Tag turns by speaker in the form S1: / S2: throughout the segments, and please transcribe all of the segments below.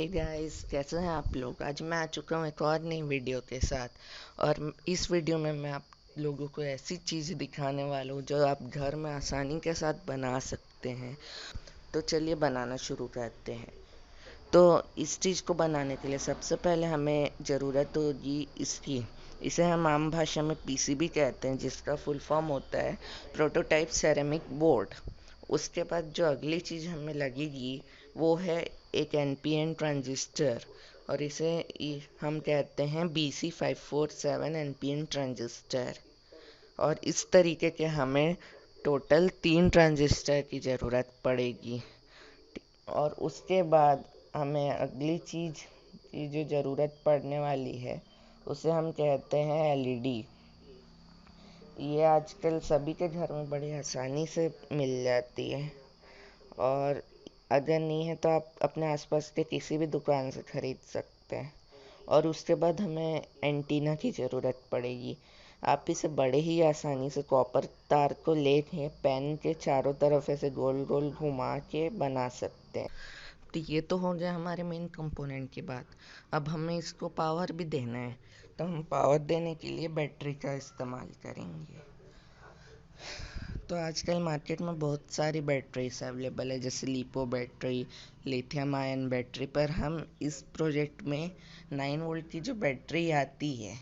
S1: Guys, कैसे हैं आप लोग। आज मैं आ चुका हूँ एक और नई वीडियो के साथ। और इस वीडियो में मैं आप लोगों को ऐसी चीज़ दिखाने वाला हूँ जो आप घर में आसानी के साथ बना सकते हैं। तो चलिए बनाना शुरू करते हैं। तो इस चीज़ को बनाने के लिए सबसे पहले हमें ज़रूरत होगी इसकी। इसे हम आम भाषा में पीसीबी कहते हैं, जिसका फुल फॉर्म होता है प्रोटोटाइप सेरेमिक बोर्ड। उसके बाद जो अगली चीज़ हमें लगेगी वो है एक एनपीएन ट्रांजिस्टर, और इसे हम कहते हैं BC547 एनपीएन ट्रांजिस्टर। और इस तरीके के हमें टोटल 3 ट्रांजिस्टर की ज़रूरत पड़ेगी। और उसके बाद हमें अगली चीज़ की जो ज़रूरत पड़ने वाली है उसे हम कहते हैं एलईडी। ये आजकल सभी के घर में बड़ी आसानी से मिल जाती है, और अगर नहीं है तो आप अपने आसपास के किसी भी दुकान से ख़रीद सकते हैं। और उसके बाद हमें एंटीना की ज़रूरत पड़ेगी। आप इसे बड़े ही आसानी से कॉपर तार को लेके पेन के चारों तरफ ऐसे गोल गोल घुमा के बना सकते हैं। तो ये तो हो गया हमारे मेन कंपोनेंट की बात। अब हमें इसको पावर भी देना है, तो हम पावर देने के लिए बैटरी का इस्तेमाल करेंगे। तो आजकल मार्केट में बहुत सारी बैटरीज अवेलेबल है, जैसे lipo battery, lithium ion battery. पर हम इस प्रोजेक्ट में 9 वोल्ट की जो बैटरी आती है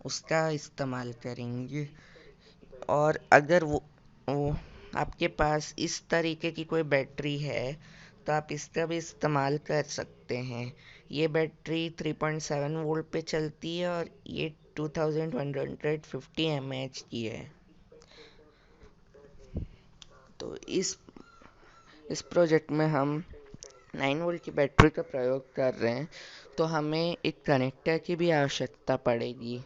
S1: उसका इस्तेमाल करेंगे। और अगर वो आपके पास इस तरीके की कोई बैटरी है तो आप इसका भी इस्तेमाल कर सकते हैं। ये बैटरी 3.7 वोल्ट पे चलती है, और ये 2150 mAh की है। तो इस प्रोजेक्ट में हम 9 वोल्ट की बैटरी का प्रयोग कर रहे हैं, तो हमें एक कनेक्टर की भी आवश्यकता पड़ेगी।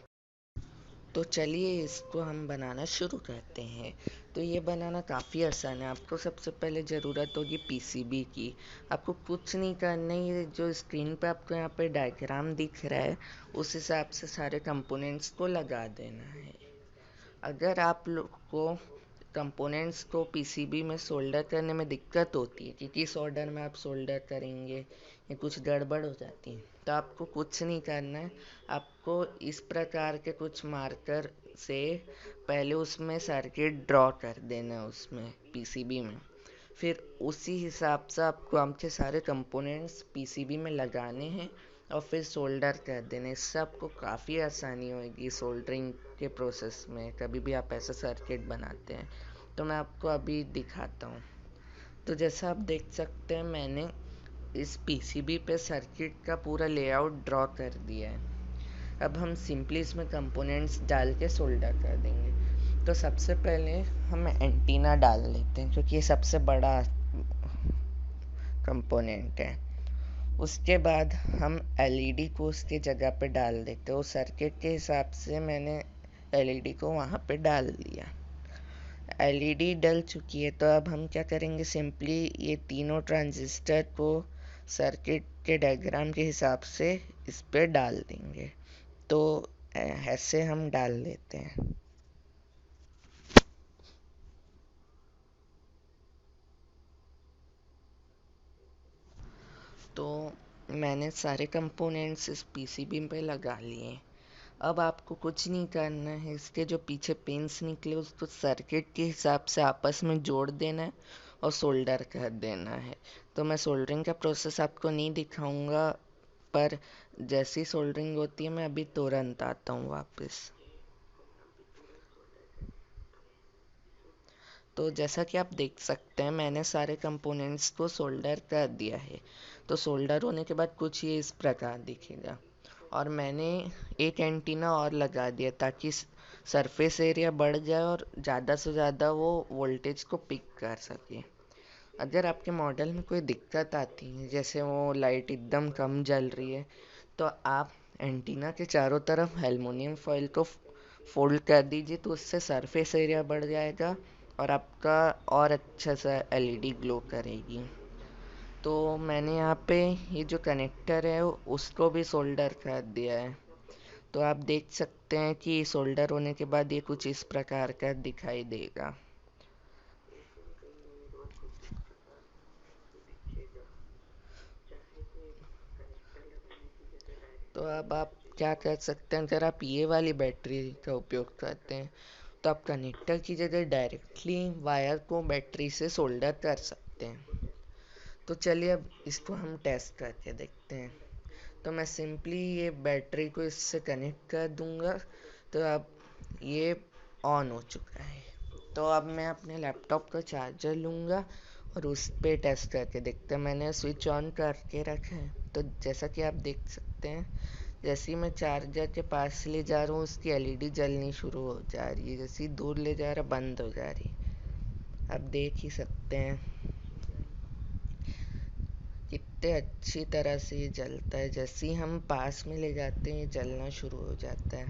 S1: तो चलिए इसको हम बनाना शुरू करते हैं। तो ये बनाना काफ़ी आसान है। आपको सबसे पहले ज़रूरत होगी पीसीबी की। आपको कुछ नहीं करना है, ये जो स्क्रीन पे आपको यहाँ पे डायग्राम दिख रहा है उस हिसाब से सारे कंपोनेंट्स को लगा देना है। अगर आप लोग को कंपोनेंट्स को पीसीबी में सोल्डर करने में दिक्कत होती है कि किस ऑर्डर में आप सोल्डर करेंगे या कुछ गड़बड़ हो जाती है, तो आपको कुछ नहीं करना है। आपको इस प्रकार के कुछ मार्कर से पहले उसमें सर्किट ड्रॉ कर देना है उसमें पीसीबी में। फिर उसी हिसाब से आपको आपके सारे कंपोनेंट्स पीसीबी में लगाने हैं और फिर सोल्डर कर देने। इससे आपको काफ़ी आसानी होगी सोल्डरिंग के प्रोसेस में, कभी भी आप ऐसा सर्किट बनाते हैं। तो मैं आपको अभी दिखाता हूँ। तो जैसा आप देख सकते हैं, मैंने इस पीसीबी पे सर्किट का पूरा लेआउट ड्रॉ कर दिया है। अब हम सिंपली इसमें कंपोनेंट्स डाल के सोल्डर कर देंगे। तो सबसे पहले हम एंटीना डाल लेते हैं, क्योंकि ये सबसे बड़ा कंपोनेंट है। उसके बाद हम एलईडी को उसके जगह पे डाल देते हैं। उस सर्किट के हिसाब से मैंने एलईडी को वहाँ पे डाल दिया। एलईडी डल चुकी है, तो अब हम क्या करेंगे, सिंपली ये तीनों ट्रांजिस्टर को सर्किट के डायग्राम के हिसाब से इस पे डाल देंगे। तो ऐसे हम डाल देते हैं। तो मैंने सारे कंपोनेंट्स इस पीसीबी पे लगा लिए। अब आपको कुछ नहीं करना है, इसके जो पीछे पिंस निकले उसको सर्किट के हिसाब से आपस में जोड़ देना है और सोल्डर कर देना है। तो मैं सोल्डरिंग का प्रोसेस आपको नहीं दिखाऊंगा, पर जैसी सोल्डरिंग होती है मैं अभी तुरंत आता हूँ वापस। तो जैसा कि आप देख सकते हैं, मैंने सारे कंपोनेंट्स को सोल्डर कर दिया है। तो सोल्डर होने के बाद कुछ ये इस प्रकार दिखेगा। और मैंने एक एंटीना और लगा दिया ताकि सरफेस एरिया बढ़ जाए और ज़्यादा से ज़्यादा वो वोल्टेज को पिक कर सके। अगर आपके मॉडल में कोई दिक्कत आती है, जैसे वो लाइट एकदम कम जल रही है, तो आप एंटीना के चारों तरफ एल्युमिनियम फॉइल को फोल्ड कर दीजिए, तो उससे सरफेस एरिया बढ़ जाएगा और आपका और अच्छा सा एलईडी ग्लो करेगी। तो मैंने यहाँ पे ये जो कनेक्टर है उसको भी सोल्डर कर दिया है। तो आप देख सकते हैं कि सोल्डर होने के बाद ये कुछ इस प्रकार का दिखाई देगा। तो अब आप क्या कर सकते हैं, अगर आप ये वाली बैटरी का उपयोग करते हैं तो आप कनेक्टर की जगह डायरेक्टली वायर को बैटरी से सोल्डर कर सकते हैं। तो चलिए अब इसको हम टेस्ट करके देखते हैं। तो मैं सिंपली ये बैटरी को इससे कनेक्ट कर दूंगा। तो अब ये ऑन हो चुका है। तो अब मैं अपने लैपटॉप का चार्जर लूँगा और उस पे टेस्ट करके देखते हैं। मैंने स्विच ऑन करके रखा है, तो जैसा कि आप देख सकते हैं, जैसे ही मैं चार्जर के पास ले जा रहा हूँ उसकी एलईडी जलनी शुरू हो जा रही है, जैसे ही दूर ले जा रहा बंद हो जा रही है। आप देख ही सकते हैं कितने अच्छी तरह से ये जलता है। जैसे ही हम पास में ले जाते हैं ये जलना शुरू हो जाता है।